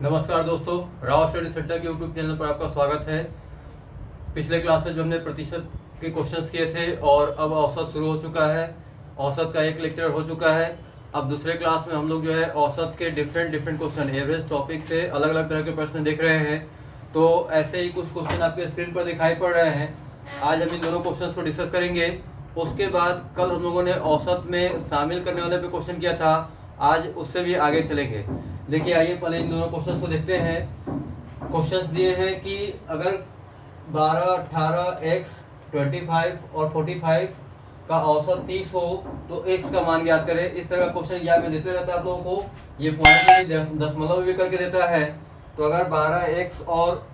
नमस्कार दोस्तों, Rao study centre के यूट्यूब चैनल पर आपका स्वागत है। पिछले क्लासेज में हमने प्रतिशत के क्वेश्चंस किए थे और अब औसत शुरू हो चुका है। औसत का एक लेक्चर हो चुका है। अब दूसरे क्लास में हम लोग जो है औसत के डिफरेंट क्वेश्चन एवरेज टॉपिक से अलग अलग तरह के प्रश्न देख रहे हैं। तो ऐसे ही कुछ क्वेश्चन आपके स्क्रीन पर दिखाई पड़ रहे हैं। आज हम इन दोनों क्वेश्चन को डिस्कस करेंगे। उसके बाद कल हम लोगों ने औसत में शामिल करने वाले पे क्वेश्चन किया था, आज उससे भी आगे चलेंगे। देखिए, आइए पहले इन दोनों क्वेश्चंस को देखते हैं। क्वेश्चंस दिए हैं कि अगर 12, 18, x, 25 और 45 का औसत 30 हो तो x का मान ज्ञात करें। इस तरह का क्वेश्चन या में देते रहता है आप लोगों को। ये पॉइंट में भी दशमलव में भी करके देता है। तो अगर 12x और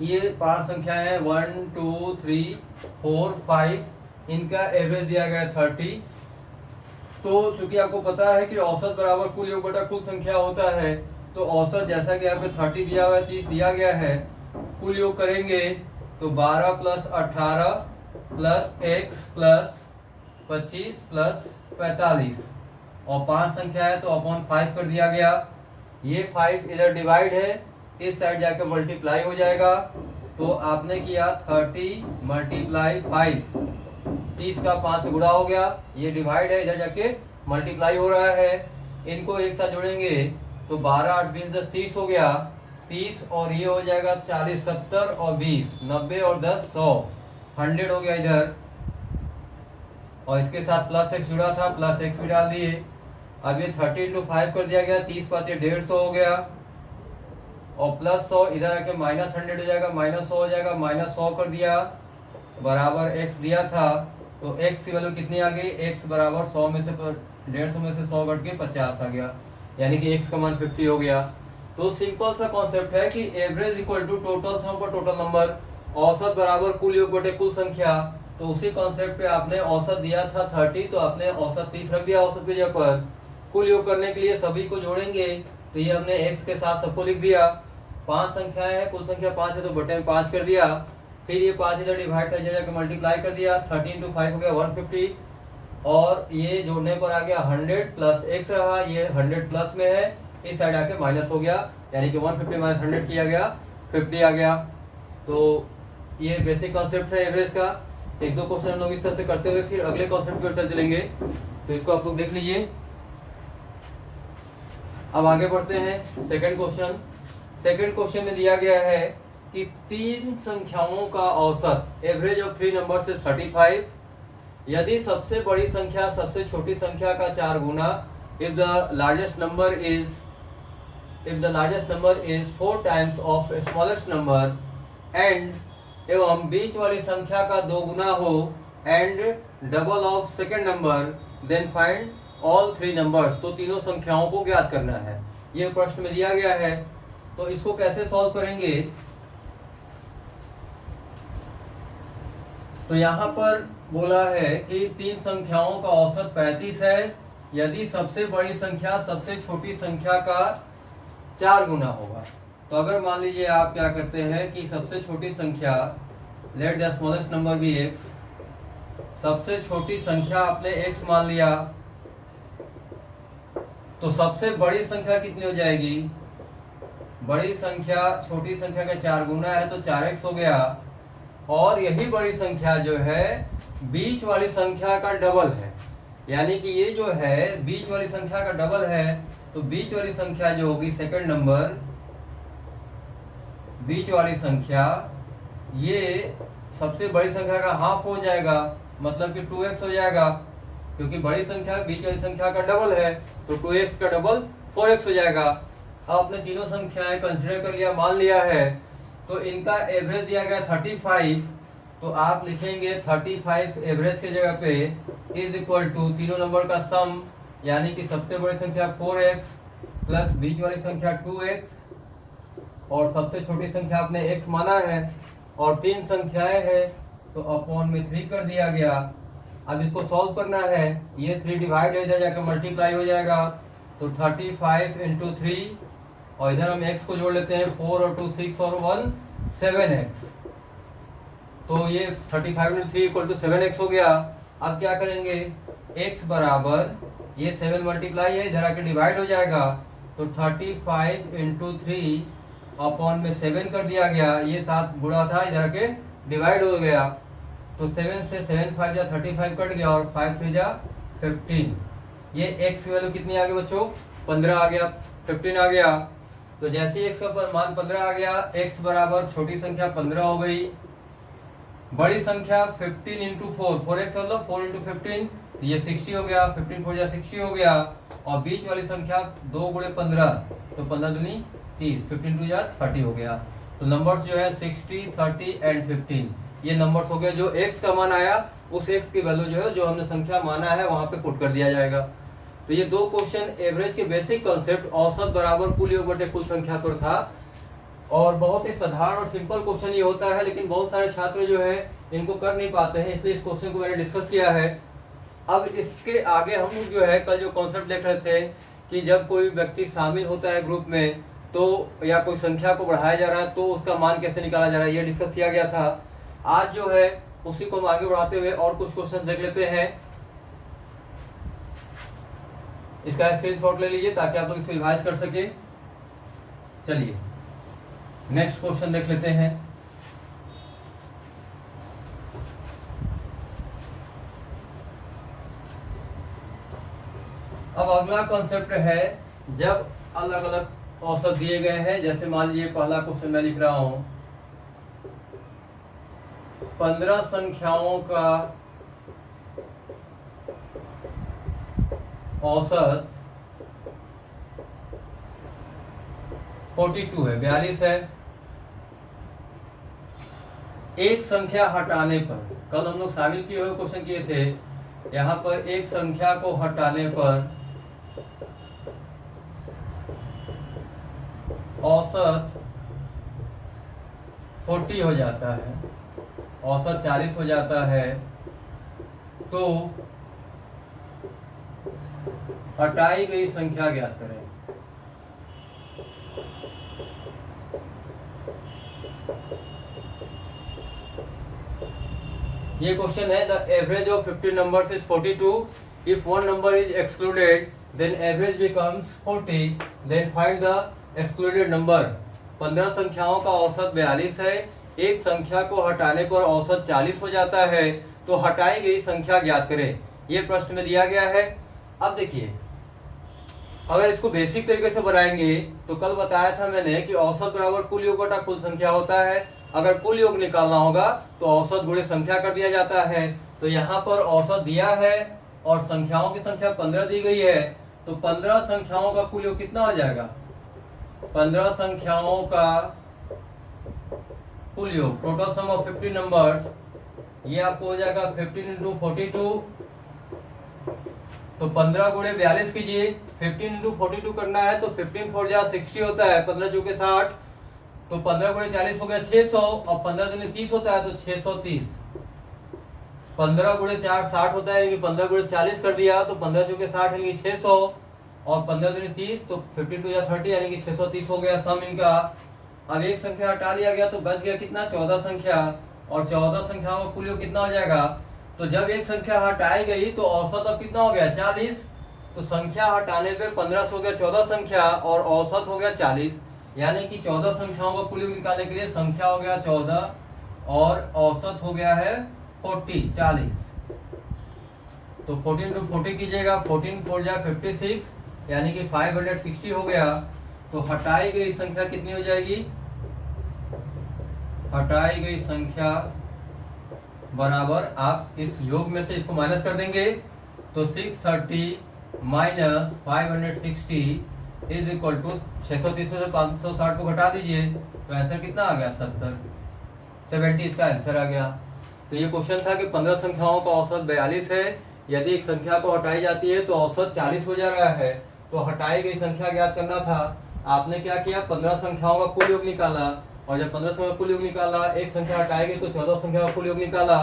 ये 5 संख्याएं हैं 1, 2, 3, 4, 5, इनका एवरेज दिया गया है 30। तो चूंकि आपको पता है कि औसत बराबर कुल योग बटा कुल संख्या होता है, तो औसत जैसा कि यहाँ पे 30 दिया हुआ है, 30 दिया गया है, कुल योग करेंगे तो 12 plus 18 plus x plus 25 plus 45 और 5 संख्या है तो अपॉन 5 कर दिया गया। ये 5 इधर डिवाइड है, इस साइड जाकर मल्टीप्लाई हो जाएगा। तो आपने किया 30 मल्टीप्लाई 5, 30 का 5 से गुणा हो गया। ये डिवाइड है, इधर जाके मल्टीप्लाई हो रहा है। इनको एक साथ जोड़ेंगे तो 12, 8, 20, 10, 30 हो गया। 30 और ये हो जाएगा 40, 70 और 20, 90 और 10, 100, 100 हो गया इधर। और इसके साथ प्लस एक्स जुड़ा था, प्लस एक्स भी डाल दिए। अब ये 30 इंटू 5 कर दिया गया, 30 5 150 हो गया। और प्लस 100 इधर आके माइनस 100 हो जाएगा, माइनस 100 हो जाएगा, माइनस 100 कर दिया बराबर एक्स दिया था। तो x की वैल्यू कितनी आ गई? x बराबर 100 में से 150 में से 100 घट के 50 आ गया, यानी कि x का मान 50 हो गया। तो सिंपल सा कॉन्सेप्ट है कि average equal to total sum पर टोटल नंबर, औसत बराबर कुल योग बटे कुल संख्या। तो उसी कॉन्सेप्ट पे आपने औसत दिया था 30, तो आपने औसत 30 रख दिया औसत की जगह पर। कुल योग करने के लिए सभी को जोड़ेंगे तो ये हमने x के साथ सबको लिख दिया। 5 संख्याएं हैं, कुल संख्या 5 है तो बटे में 5 कर दिया। फिर ये 5 इधर डिवाइड था, जाकर मल्टीप्लाई कर दिया। 30 इंटू 5 हो गया 150 और ये जोड़ने पर आ गया 100 प्लस x रहा, ये 100 प्लस में है, इस साइड आके माइनस हो गया, यानी कि 150 माइनस 100 किया गया, 50 आ गया। तो ये बेसिक कॉन्सेप्ट है एवरेज का। एक दो क्वेश्चन हम लोग इस तरह से करते हुए फिर अगले कॉन्सेप्ट पर चल चलेंगे, तो इसको आप लोग देख लीजिए। अब आगे बढ़ते हैं। सेकंड क्वेश्चन में दिया गया है कि 3 संख्याओं का औसत, एवरेज ऑफ 3 नंबर्स इज 35। यदि सबसे बड़ी संख्या सबसे छोटी संख्या का 4 गुना, if the largest number is 4 times of smallest number and एवं बीच वाली संख्या का 2 गुना हो and double of second number, then find all 3 numbers। तो तीनों संख्याओं को ज्ञात करना है, ये प्रश्न में दिया गया है। तो इसको कैसे सॉल्व करेंगे? तो यहाँ पर बोला है कि 3 संख्याओं का औसत 35 है यदि सबसे बड़ी संख्या सबसे छोटी संख्या का 4 गुना होगा। तो अगर मान लीजिए आप क्या करते हैं कि सबसे छोटी संख्या, let the smallest number be x, सबसे छोटी संख्या आपने x मान लिया, तो सबसे बड़ी संख्या कितनी हो जाएगी? बड़ी संख्या छोटी संख्या का 4 गुना है तो 4x हो गया। और यही बड़ी संख्या जो है बीच वाली संख्या का डबल है, यानी कि ये जो है बीच वाली संख्या का डबल है। तो बीच वाली संख्या जो होगी सेकंड नंबर, बीच वाली संख्या ये सबसे बड़ी संख्या का हाफ हो जाएगा, मतलब कि 2x हो जाएगा, क्योंकि बड़ी संख्या बीच वाली संख्या का डबल है तो 2x का डबल 4x हो जाएगा। अब आपने तीनों संख्याएं कंसीडर कर लिया, मान लिया है, तो इनका एवरेज दिया गया 35। तो आप लिखेंगे 35 एवरेज की जगह पे इज इक्वल टू तीनों नंबर का सम, यानी कि सबसे बड़ी संख्या 4x प्लस बीच वाली संख्या 2x और सबसे छोटी संख्या आपने x माना है और 3 संख्याएं हैं तो अपॉन में 3 कर दिया गया। अब इसको सॉल्व करना है, ये 3 डिवाइड हो जाकर मल्टीप्लाई हो जाएगा। तो 35 इंटू 3 और इधर हम x को जोड़ लेते हैं, 4 और 2 6 और 1 7x। तो ये 35 इंटू 3 इक्वल टू 7x हो गया। अब क्या करेंगे? x बराबर ये 7 मल्टीप्लाई है, इधर आके डिवाइड हो जाएगा, तो 35 इंटू 3 अपॉन में 7 कर दिया गया, ये 7 गुणा था, इधर के डिवाइड हो गया, तो 7 से 7 5 जा 35 कट गया और 5 3 जा 15। ये x की वैल्यू कितनी आ गई बच्चों? 15 आ गया, 15 आ गया। तो जैसे ही x का मान 15 आ गया, x बराबर छोटी संख्या 15 हो गई, बड़ी संख्या 15 इंटू 4, 4x मतलब 4 इंटू 15, ये 60 हो गया, 15 4 जा 60 हो गया, और बीच वाली संख्या 2 गुणे 15, तो 15 दूनी 30, 15 2 जा 30 हो गया। तो नंबर्स जो है 60, 30 एंड 15, ये नंबर्स हो गए। जो x का मान आया उस x की वैल्यू जो है, जो हमने संख्या माना है, वहां पे पुट कर दिया जाएगा। तो ये दो क्वेश्चन एवरेज के बेसिक कॉन्सेप्ट औसत बराबर कुल योग बटे कुल संख्या पर था, और बहुत ही साधारण और सिंपल क्वेश्चन ये होता है, लेकिन बहुत सारे छात्र जो है इनको कर नहीं पाते हैं, इसलिए इस क्वेश्चन को मैंने डिस्कस किया है। अब इसके आगे हम लोग जो है कल जो कॉन्सेप्ट देख रहे थे कि जब कोई व्यक्ति शामिल होता है ग्रुप में, तो या कोई संख्या को बढ़ाया जा रहा है तो उसका मान कैसे निकाला जा रहा है, ये डिस्कस किया गया था। आज जो है उसी को हम आगे बढ़ाते हुए और कुछ क्वेश्चन देख लेते हैं। इसका स्क्रीनशॉट ले लीजिए ताकि आप लोग इसको रिवाइज कर सके। चलिए नेक्स्ट क्वेश्चन देख लेते हैं। अब अगला कॉन्सेप्ट है, जब अलग अलग औसत दिए गए हैं, जैसे मान लीजिए पहला क्वेश्चन मैं लिख रहा हूं, 15 संख्याओं का औसत 42 है, 42 है। एक संख्या हटाने पर, कल हम लोग शामिल किए हुए क्वेश्चन किए थे, यहां पर एक संख्या को हटाने पर औसत 40 हो जाता है, औसत 40 हो जाता है, तो हटाई गई संख्या ज्ञात करें। ये क्वेश्चन है, the average of 50 numbers is 42, if one number is excluded then average becomes 40, then find the excluded number. 15 संख्याओं का औसत 42 है, एक संख्या को हटाने पर औसत 40 हो जाता है, तो हटाई गई संख्या ज्ञात करें। ये प्रश्न में दिया गया है। अब देखिए, अगर इसको बेसिक तरीके से बनाएंगे तो कल बताया था मैंने कि औसत बराबर कुल योग बटा कुल संख्या होता है। अगर कुल योग निकालना होगा तो औसत गुणे संख्या कर दिया जाता है। तो यहाँ पर औसत दिया है और संख्याओं की संख्या 15 दी गई है, तो 15 संख्याओं का कुल योग कितना हो जाएगा? 15 संख्याओं का कुल योग, टोटल सम ऑफ 50 नंबर्स, ये आपको हो जाएगा 15 इंटू 42, तो 15 गुणे 42 कीजिए, 15 इंटू 42 करना है तो 15 4 जा 60 होता है, 15 चौके 60, तो 15 गुणे 40 हो गया 600, और 15 दूनी 30 होता है तो 630। 15 गुणे 4 60 होता है, 15 गुणे 40 कर दिया तो 15 चौके 60 यानी 600, और 15 दूनी 30 तो 15 2 जा 30 यानी कि 630 हो गया सम इनका। अब एक संख्या हटा लिया गया तो बच गया कितना? 14 संख्या, और 14 संख्याओं का कुल योग कितना हो जाएगा? तो जब एक संख्या हटाई गई तो औसत अब कितना हो गया? 40। तो संख्या हटाने पे 15 से हो गया 14 संख्या और औसत हो गया 40, यानी कि 14 संख्याओं का कुल योग निकालने के लिए संख्या हो गया 14 और औसत हो गया है 40। तो 14 इंटू 40 कीजिएगा, 14 4 जा 56 यानी कि 560 हो गया। तो हटाई गई संख्या कितनी हो जाएगी? हटाई गई संख्या बराबर, आप इस योग में से इसको माइनस कर देंगे तो 630 माइनस 560 इज इक्वल टू 630 में से 560 को घटा दीजिए तो आंसर कितना आ गया? 70 इसका आंसर आ गया। तो ये क्वेश्चन था कि 15 संख्याओं का औसत 42 है, यदि एक संख्या को हटाई जाती है तो औसत 40 हो जा रहा है, तो हटाई गई संख्या ज्ञात करना था। आपने क्या किया? 15 संख्याओं का कुल योग निकाला, और जब 15 संख्या का कुल योग निकाला, एक संख्या हटाई गई तो 14 संख्या का कुल योग निकाला,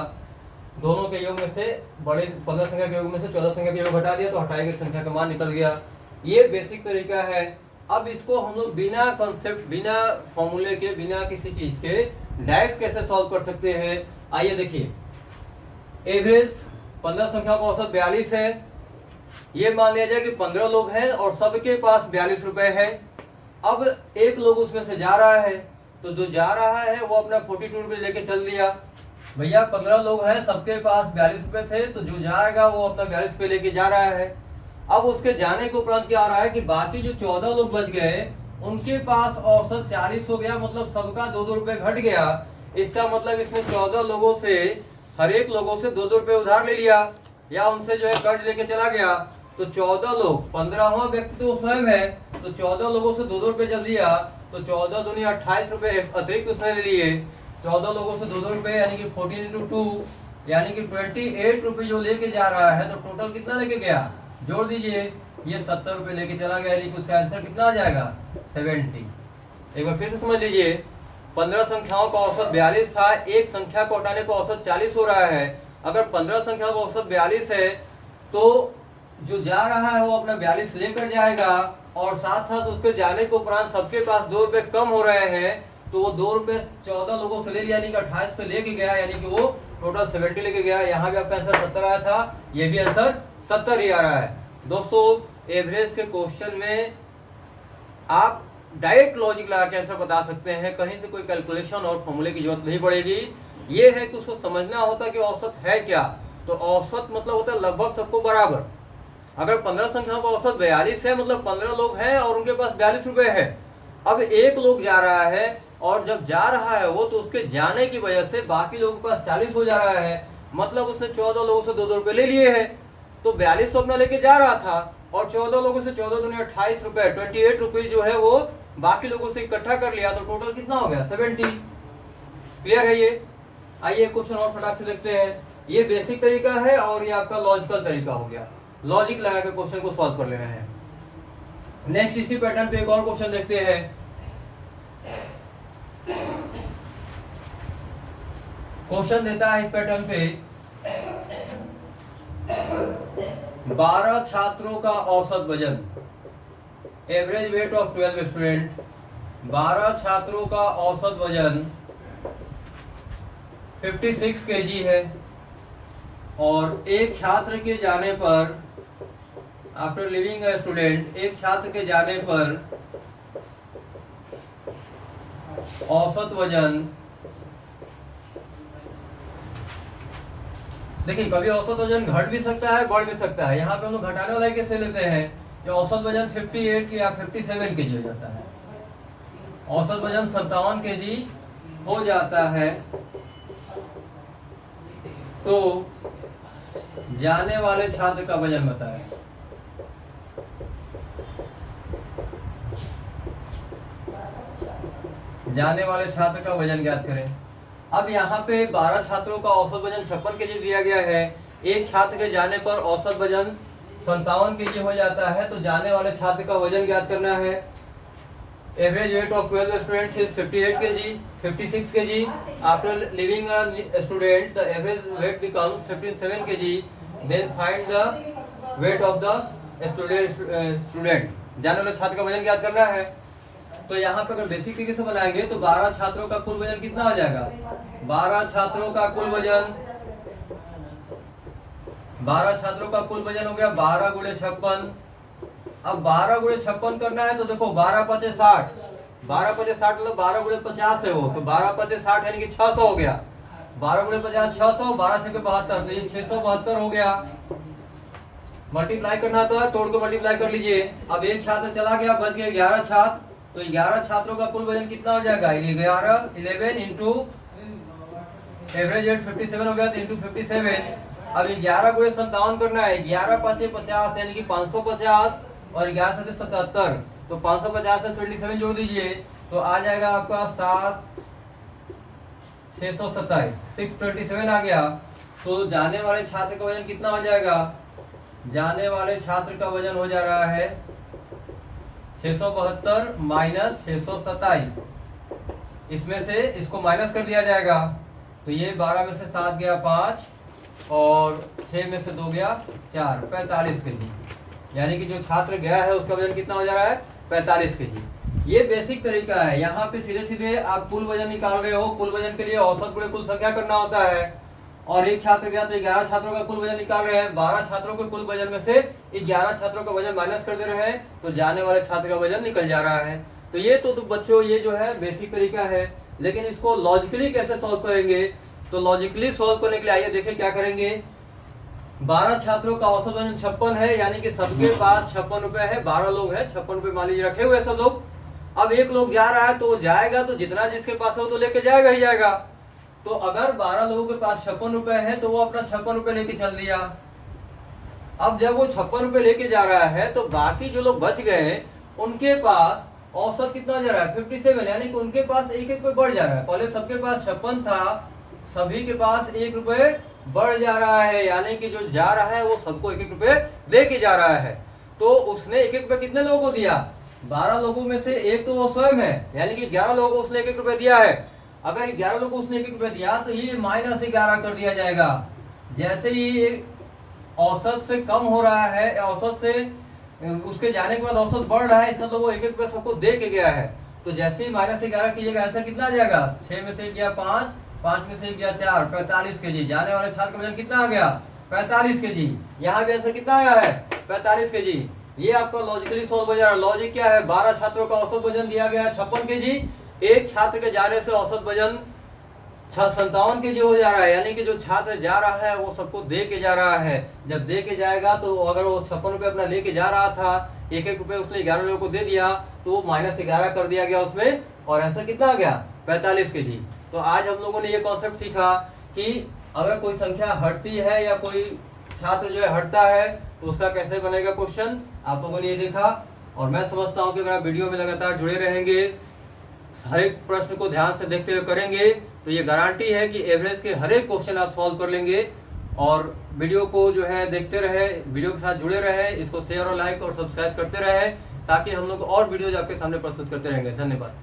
दोनों के योग में से बड़े 15 संख्या के योग में से 14 संख्या के योग हटा दिया तो हटाई गई संख्या का मान निकल गया। ये बेसिक तरीका है। अब इसको हम लोग बिना कॉन्सेप्ट, बिना फॉर्मूले के, बिना किसी चीज के डायरेक्ट कैसे सॉल्व कर सकते हैं? आइए देखिए, एवरेज 15 संख्या का औसत 42 है, ये मान लिया जाए कि 15 लोग हैं और सबके पास 42 रुपए है। अब एक लोग उसमें से जा रहा है, तो जो जा रहा है वो अपना 42 रुपए लेके चल दिया। भैया 15 लोग हैं, सबके पास 42 रुपए थे, तो जो जाएगा वो अपना 42 रुपए लेके जा रहा है। अब उसके जाने के उपरांत क्या आ रहा है कि बाकी जो 14 लोग बच गए उनके पास औसत 40 हो गया, मतलब सबका 2-2 रुपए घट गया। इसका मतलब इसने 14 लोगों से, हर एक लोगों से 2-2 रुपए उधार ले लिया या उनसे जो है कर्ज लेके चला गया। तो 14 लोग, 15वां व्यक्ति तो स्वयं है, तो 14 लोगों से 2-2 रुपए जब लिया तो 14 दूनी 28 रुपए अतिरिक्त उसने ले लिए। 14 लोगों से 2-2 रुपए यानी कि 14 × 2 यानी कि 28 रुपए जो लेके जा रहा है। तो टोटल कितना लेके गया, जोड़ दीजिए, ये 70 रुपए लेके चला गया, यानी कि उसका आंसर कितना आ जाएगा 70। एक बार फिर से समझ लीजिए, 15 संख्याओं का औसत 42 था, एक संख्या को हटाने पर औसत 40 हो रहा है। अगर 15 संख्या का औसत 42 है तो जो जा रहा है वो अपना 42 लेकर जाएगा और साथ साथ उसके जाने के उपरांत सबके पास 2 रुपए कम हो रहे हैं, तो वो 2 रुपए 14 लोगों से ले लिया, यानी कि 28 पे लेके गया, यानी कि वो टोटल 70 लेके गया। यहाँ भी आपका आंसर 70 आया था, ये भी आंसर 70 ही आ रहा है। दोस्तों एवरेज के क्वेश्चन में आप डायरेक्ट लॉजिक लगा के आंसर बता सकते हैं, कहीं से कोई कैलकुलेशन और फॉर्मूले की जरूरत नहीं पड़ेगी। ये है कि उसको समझना होता है कि औसत है क्या। तो औसत मतलब होता है लगभग सबको बराबर। अगर 15 संख्याओं का औसत 42 है, मतलब 15 लोग हैं और उनके पास 42 रुपए है। अब एक लोग जा रहा है और जब जा रहा है वो, तो उसके जाने की वजह से बाकी लोगों के पास 40 हो जा रहा है, मतलब उसने 14 लोगों से 2-2 रुपए ले लिए हैं। तो 42 तो अपना लेके जा रहा था और 14 लोगों से 14 दूनी 28 रुपए, 28 रुपीज जो है वो बाकी लोगों से इकट्ठा कर लिया, तो टोटल कितना हो गया 70। क्लियर है ये? आइए क्वेश्चन और फटाक से देखते हैं। ये बेसिक तरीका है और ये आपका लॉजिकल तरीका हो गया, लॉजिक लगा के क्वेश्चन को सॉल्व कर लेना है। नेक्स्ट इसी पैटर्न पे एक और क्वेश्चन देखते हैं। क्वेश्चन देता है इस पैटर्न पे, 12 छात्रों का औसत वजन, एवरेज वेट ऑफ 12 स्टूडेंट। 12 छात्रों का औसत वजन 56 केजी है और एक छात्र के जाने पर, आफ्टर लिविंग अ स्टूडेंट, एक छात्र के जाने पर औसत वजन, देखिए कभी औसत वजन घट भी सकता है बढ़ भी सकता है। यहाँ पे हम लोग घटाने वाला केस ले लेते हैं, कि औसत वजन 58 या 57 केजी हो जाता है, औसत वजन 57 केजी हो जाता है। तो जाने वाले छात्र का वजन बताएं। जाने वाले छात्र का वजन ज्ञात करें। अब यहाँ पे 12 छात्रों का औसत वजन 56 केजी दिया गया है। एक छात्र के जाने पर औसत वजन 57 केजी हो जाता है, तो जाने वाले छात्र का वजन ज्ञात करना है। Average weight of 12 students is 58 kg, 56 kg. After leaving a student, the average weight becomes 57 kg. Then find the weight of the student. जाने वाले छात्र का वजन ज्ञात करना है। तो यहाँ पे अगर बेसिक तरीके से बनाएंगे तो 12 छात्रों का कुल वजन कितना हो जाएगा, 12 छात्रों का कुल वजन, 12 छात्रों का कुल वजन हो गया 12 × 56। अब 12 × 56 करना है, तो देखो 12 × 5 = 60, 12 × 5 = 60, मतलब 12 × 50 है वो, तो 12 × 5 = 60 यानी कि 600 हो गया। 12 × 50 600, 12 × 6 = 72, तो ये 672 हो गया। मल्टीप्लाई करना था, तोड़ के मल्टीप्लाई कर लीजिए। अब एक छात्र चला गया, बच गए 11 छात्र, तो 11 छात्रों का कुल वजन कितना हो जाएगा, 11 इंटू एवरेज वेट 57 हो गया, तो इंटू 57। अब 11 × 57 करना है, 11 × 5 = 50 यानी कि 550 और 11 × 7 = 77, तो 550 में 77 जोड़ दीजिए, तो आ जाएगा आपका 627, 627 आ गया। तो जाने वाले छात्र का वजन कितना हो जाएगा, जाने वाले छात्र का वजन हो जा रहा है 672 माइनस 627, इसमें से इसको माइनस कर दिया जाएगा, तो ये 12 में से 7 गया 5 और 6 में से 2 गया 4, 45 केजी। यानी कि जो छात्र गया है उसका वजन कितना हो जा रहा है, 45 केजी। ये बेसिक तरीका है। यहाँ पे सीधे सीधे आप कुल वजन निकाल रहे हो, कुल वजन के लिए औसत गुणे कुल संख्या करना होता है। और एक छात्र गया तो 11 छात्रों का कुल वजन निकाल रहे हैं। 12 छात्रों के कुल वजन में से 11 छात्रों का वजन माइनस कर दे रहे हैं, तो जाने वाले छात्र का वजन निकल जा रहा है। तो ये तो बच्चों ये जो है बेसिक तरीका है, लेकिन इसको लॉजिकली कैसे सॉल्व करेंगे? तो लॉजिकली सॉल्व करने के लिए आइए देखें क्या करेंगे। 12 छात्रों का औसत वजन 56 है, यानी कि सबके पास 56 रुपए है। 12 लोग हैं, 56 रुपए मान लीजिए रखे हुए सब लोग। अब एक लोग जा रहा है तो वो जाएगा तो जितना जिसके पास है वो तो लेके जाएगा ही जाएगा। तो अगर 12 लोगों के पास 56 रुपए है तो वो अपना 56 रुपए लेके चल दिया। अब जब वो 56 रुपए लेके जा रहा है तो बाकी जो लोग बच गए उनके पास औसत कितना जा रहा है? 57, यानी कि उनके पास एक एक रुपए बढ़ जा रहा है। पहले सबके पास 56 था, सभी के पास 1 रुपए बढ़ जा रहा है, यानी कि जो जा रहा है वो सबको 1 रुपए दे के जा रहा है। तो उसने 1 रुपए कितने लोगों को दिया? 12 लोगों में से एक तो वो स्वयं है, यानी कि 11 लोगों को उसने 1 रुपए दिया है। अगर 11 लोगों को उसने 1 रुपए दिया तो ये -11 कर दिया जाएगा। जैसे ही औसत से कम हो रहा है, औसत से उसके जाने के बाद औसत बढ़ रहा है, इसका तो वो 1 रुपए सबको दे के गया है। तो जैसे ही -11 कीजिएगा, आंसर कितना आ जाएगा? 6 में से गया 5, 5 में से गया 4, 45 केजी। जाने वाले छात्र का वजन कितना आ गया? 45 केजी। यहाँ भी आंसर कितना आया है? 45 केजी। ये आपका लॉजिकली सॉल्व हो जा रहा है। लॉजिक क्या है? 12 छात्रों का औसत वजन दिया गया 56 केजी। एक छात्र के जाने से औसत वजन 57 केजी हो जा रहा है, यानी कि जो छात्र जा रहा है वो सबको दे के जा रहा है। जब दे के जाएगा तो अगर वो 56 रुपए अपना लेके जा रहा था, 1 रुपए उसने 11 लोगों को दे दिया, तो वो -11 कर दिया गया उसमें, और आंसर कितना आ गया? 45 केजी। तो आज हम लोगों ने ये कॉन्सेप्ट सीखा कि अगर कोई संख्या हटती है या कोई छात्र जो है हटता है तो उसका कैसे बनेगा क्वेश्चन, आप लोगों ने ये देखा। और मैं समझता हूँ कि अगर आप वीडियो में लगातार जुड़े रहेंगे, हर एक प्रश्न को ध्यान से देखते हुए करेंगे, तो ये गारंटी है कि एवरेज के हर एक क्वेश्चन आप सॉल्व कर लेंगे। और वीडियो को जो है देखते रहे, वीडियो के साथ जुड़े रहे, इसको शेयर और लाइक और सब्सक्राइब करते रहे, ताकि हम लोग और वीडियोज आपके सामने प्रस्तुत करते रहेंगे। धन्यवाद।